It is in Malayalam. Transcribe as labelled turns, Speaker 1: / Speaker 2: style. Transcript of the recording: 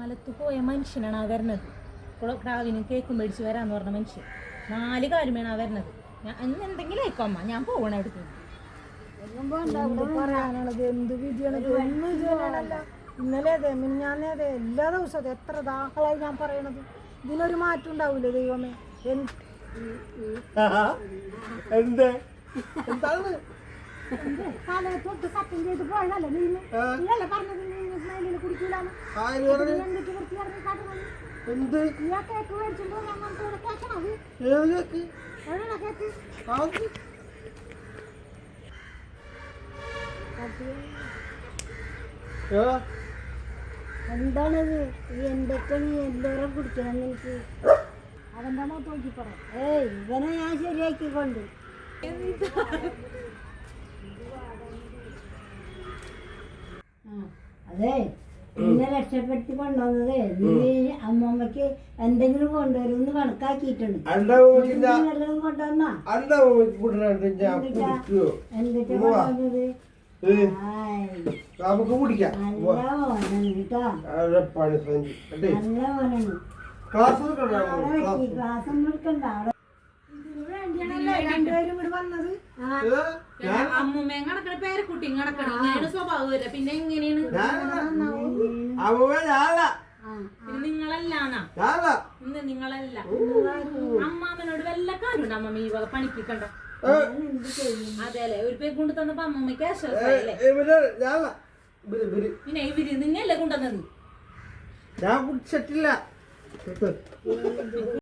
Speaker 1: കാലത്ത് പോയ മനുഷ്യനാണ് ആ വരുന്നത്. ക്രാവിനും കേക്കും മേടിച്ച് വരാന്ന് പറഞ്ഞ മനുഷ്യൻ 4 കാര്യമാണ് ആ വരുന്നത്. ഞാൻ അന്ന് എന്തെങ്കിലും ആയിക്കോ അമ്മ, ഞാൻ പോകണം എവിടേക്ക്.
Speaker 2: പറയാനുള്ളത് എന്ത് വിധിയാണത്? ഒന്നും ചെയ്യാനല്ല. ഇന്നലെ അതെ മിനിഞ്ഞാന്നേ അതെ എല്ലാ ദിവസവും അതെ. എത്ര ദാഹങ്ങളായി ഞാൻ പറയണത്. ഇതിനൊരു മാറ്റം ഉണ്ടാവൂലേ ദൈവമേ? തൊട്ട് സത്യം ചെയ്ത് പോയതല്ലേ നീല്ലേ പറഞ്ഞത്? നീ കുടിക്കൂലെന്ന് കേക്ക് മേടിച്ചിട്ട് കേക്കണത് എന്താണത്? എന്തൊക്കെ നീ എന്തോരം കുടിക്കണം എനിക്ക്? അതെന്താണോ തോക്കി പറ. ഇവനെ ഞാൻ ശരിയാക്കിക്കൊണ്ട് അതെ എന്നെ രക്ഷപ്പെടുത്തി കൊണ്ടുവന്നതേ നീ അമ്മമ്മക്ക് എന്തെങ്കിലും കൊണ്ടുവരുമെന്ന് കണക്കാക്കിയിട്ടുണ്ട്. വല്ലതും കൊണ്ടുവന്നാ എന്തൊക്കെ കൊണ്ടുവന്നത്?
Speaker 3: നമുക്ക് കുടിക്കാം.
Speaker 2: നല്ല മോനാണ് കേട്ടോ, നല്ല മോനാണ്.
Speaker 3: ക്ലാസ്
Speaker 2: ഒന്നും എടുക്കണ്ട. രണ്ടുപേരും ഇവിടെ വന്നത്
Speaker 1: അമ്മൂമ്മയും കണക്കണ പേരക്കുട്ടിയും കണക്കണം. ഇങ്ങനെയാണ് സ്വഭാവം വരിക. പിന്നെ എങ്ങനെയാണ് നിങ്ങളല്ലാന്നാ? നിങ്ങളല്ല. അമ്മാമ്മനോട് വല്ല കാര്യമുണ്ട് അമ്മമ്മ ഈ വക പണിപ്പിക്കണ്ട. അതെ അല്ലേ, ഒരു പേര് കൊണ്ടു തന്നപ്പോ അമ്മമ്മക്ക് ആശ്വാസമായില്ലേ? പിന്നെ ഇവര് നിങ്ങല്ലേ കൊണ്ടുവന്നത്?
Speaker 3: ഞാൻ കുടിച്ചിട്ടില്ല.